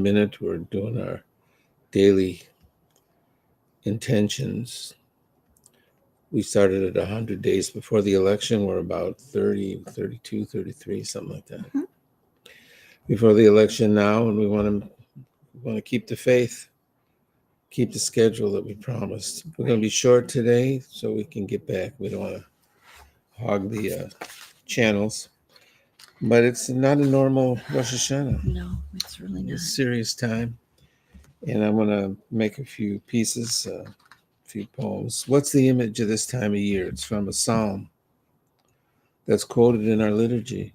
minute. We're doing our daily intentions. We started at 100 days before the election. We're about 30, 32, 33, something like that. Mhm. Before the election now, and we want to keep the faith, keep the schedule that we promised. We're going to be short today so we can get back. We don't want to hog the channels. But it's not a normal Rosh Hashanah. No, it's really not. It's a serious time. And I'm going to make a few pieces, a few poems. What's the image of this time of year? It's from a psalm that's quoted in our liturgy.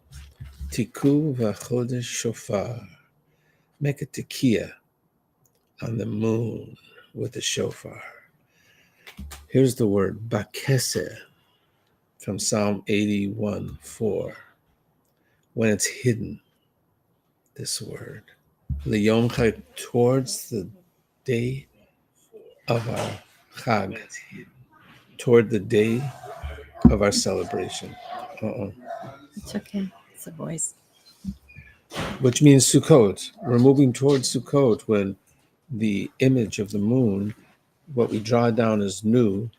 Tiku v'chodesh shofar. Make a tekiah on the moon with a shofar. Here's the word bakeseh from Psalm 81:4. When it's hidden, this word. Liyom chag, towards the day of our chag, toward the day of our celebration. It's okay. It's a voice. Which means Sukkot. We're moving towards Sukkot when the image of the moon, what we draw down is new,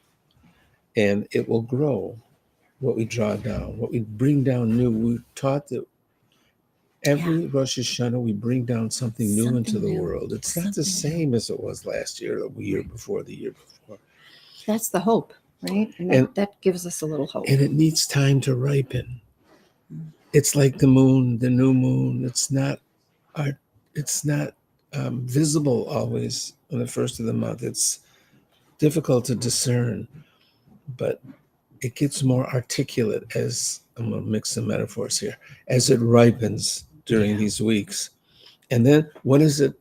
and it will grow. What we draw down, what we bring down new. We taught that every Rosh Hashanah we bring down something new into the world. It's not the same as it was last year, the year before, the year before. That's the hope, right? And that gives us a little hope. And it needs time to ripen. It's like the moon, the new moon. It's not visible always on the first of the month. It's difficult to discern, but it gets more articulate as I'm going to mix some metaphors here, as it ripens during these weeks. And then when is it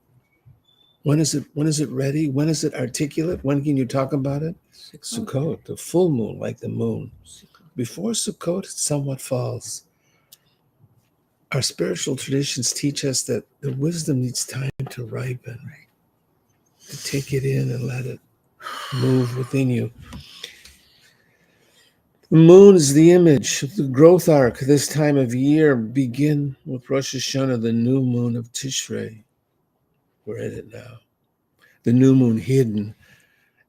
ready? When is it articulate? When can you talk about it? Sukkot, the full moon, like the moon. Before Sukkot, it somewhat falls. Our spiritual traditions teach us that the wisdom needs time to ripen, to take it in and let it move within you. The moon is the image of the growth arc this time of year. Begin with Rosh Hashanah, the new moon of Tishrei. We're in it now. The new moon hidden.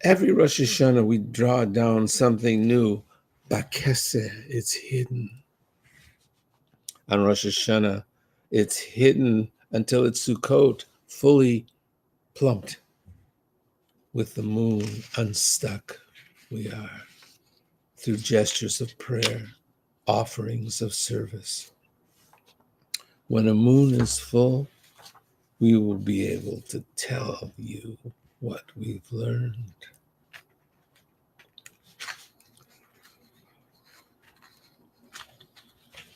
Every Rosh Hashanah, we draw down something new. Bakeseh, it's hidden. On Rosh Hashanah, it's hidden until it's Sukkot, fully plumped. With the moon unstuck, we are. Through gestures of prayer, offerings of service. When a moon is full, we will be able to tell you what we've learned.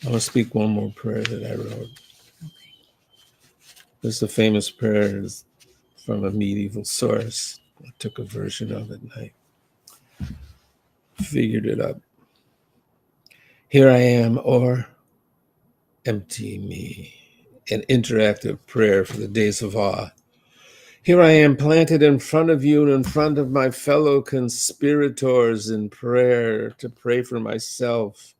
I want to speak one more prayer that I wrote. This is a famous prayer from a medieval source. I took a version of it and I figured it up. Here I am, or empty me. An interactive prayer for the days of awe. Here I am planted in front of you and in front of my fellow conspirators in prayer to pray for myself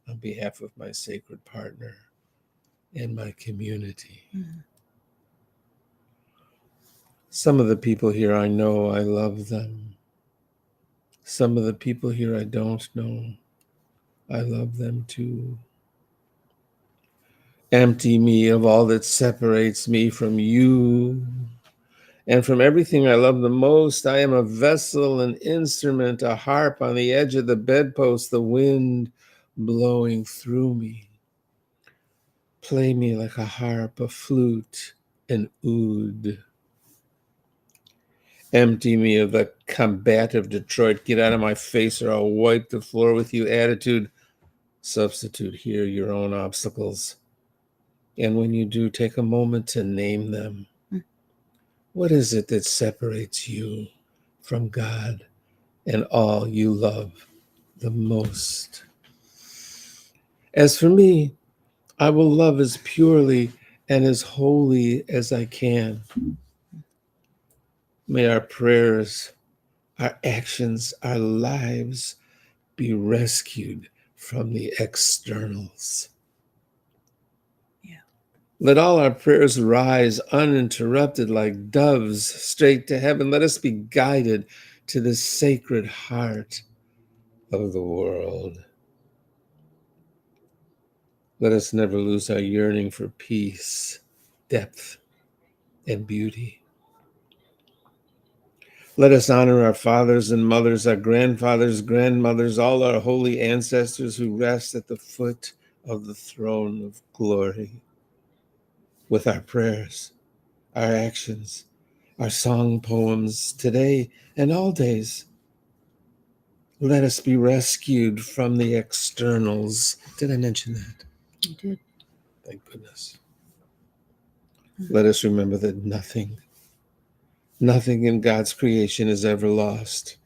on behalf of my sacred partner and my community. Mm-hmm. Some of the people here I know, I love them. Some of the people here I don't know, I love them too. Empty me of all that separates me from you and from everything I love the most. I am a vessel, an instrument, a harp on the edge of the bedpost, the wind blowing through me. Play me like a harp, a flute, an oud. Empty me of the combative Detroit, get out of my face or I'll wipe the floor with you attitude. Substitute here your own obstacles. And when you do, take a moment to name them. What is it that separates you from God and all you love the most? As for me, I will love as purely and as holy as I can. May our prayers, our actions, our lives be rescued from the externals. Let all our prayers rise uninterrupted like doves straight to heaven. Let us be guided to the sacred heart of the world. Let us never lose our yearning for peace, depth, and beauty. Let us honor our fathers and mothers, our grandfathers, grandmothers, all our holy ancestors who rest at the foot of the throne of glory. With our prayers, our actions, our song poems today and all days, let us be rescued from the externals. Did I mention that? You did. Thank goodness. Let us remember that nothing in God's creation is ever lost.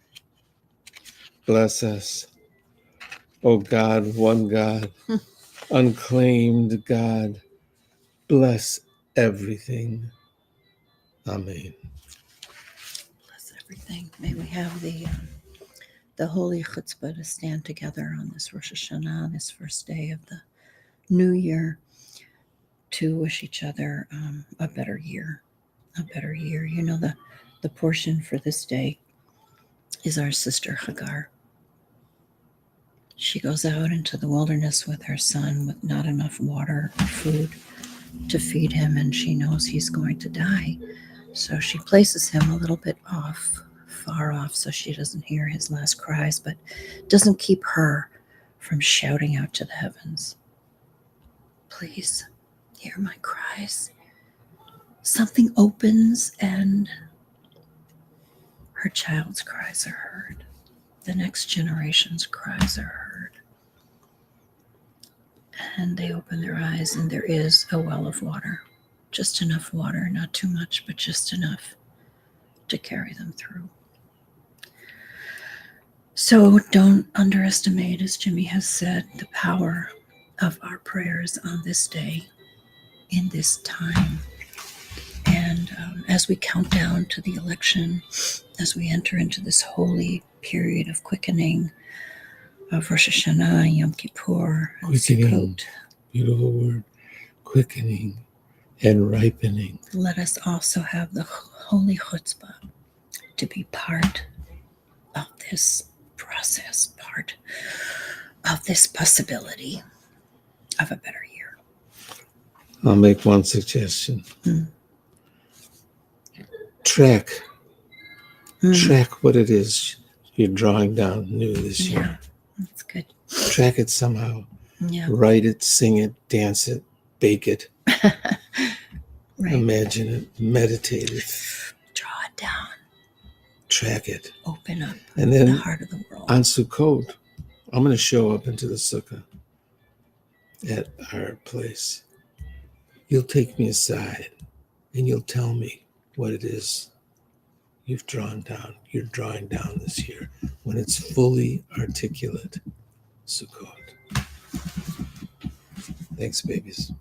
Bless us, O God, one God, unclaimed God. Bless everything. Amen. Bless everything. May we have the holy chutzpah to stand together on this Rosh Hashanah, this first day of the new year, to wish each other a better year. A better year. You know, the portion for this day is our sister Hagar. She goes out into the wilderness with her son with not enough water or food to feed him, and she knows he's going to die. So she places him a little bit off, far off, so she doesn't hear his last cries, but doesn't keep her from shouting out to the heavens, please hear my cries. Something opens and her child's cries are heard. The next generation's cries are heard. And they open their eyes, and there is a well of water. Just enough water, not too much, but just enough to carry them through. So don't underestimate, as Jimmy has said, the power of our prayers on this day, in this time. And as we count down to the election, as we enter into this holy period of quickening of Rosh Hashanah, Yom Kippur, and Quickening. Sukkot, Beautiful word. Quickening and ripening. let us also have the holy chutzpah to be part of this process, part of this possibility of a better year. I'll make one suggestion. Track what it is you're drawing down new this year. That's good. Track it somehow. Yeah. Write it, sing it, dance it, bake it, Right. imagine it, meditate it, Draw it down. track it. Open up And then the heart of the world. on Sukkot, I'm going to show up into the sukkah at our place. You'll take me aside and you'll tell me what it is you're drawing down this year when it's fully articulate. Sukkot. Thanks, babies.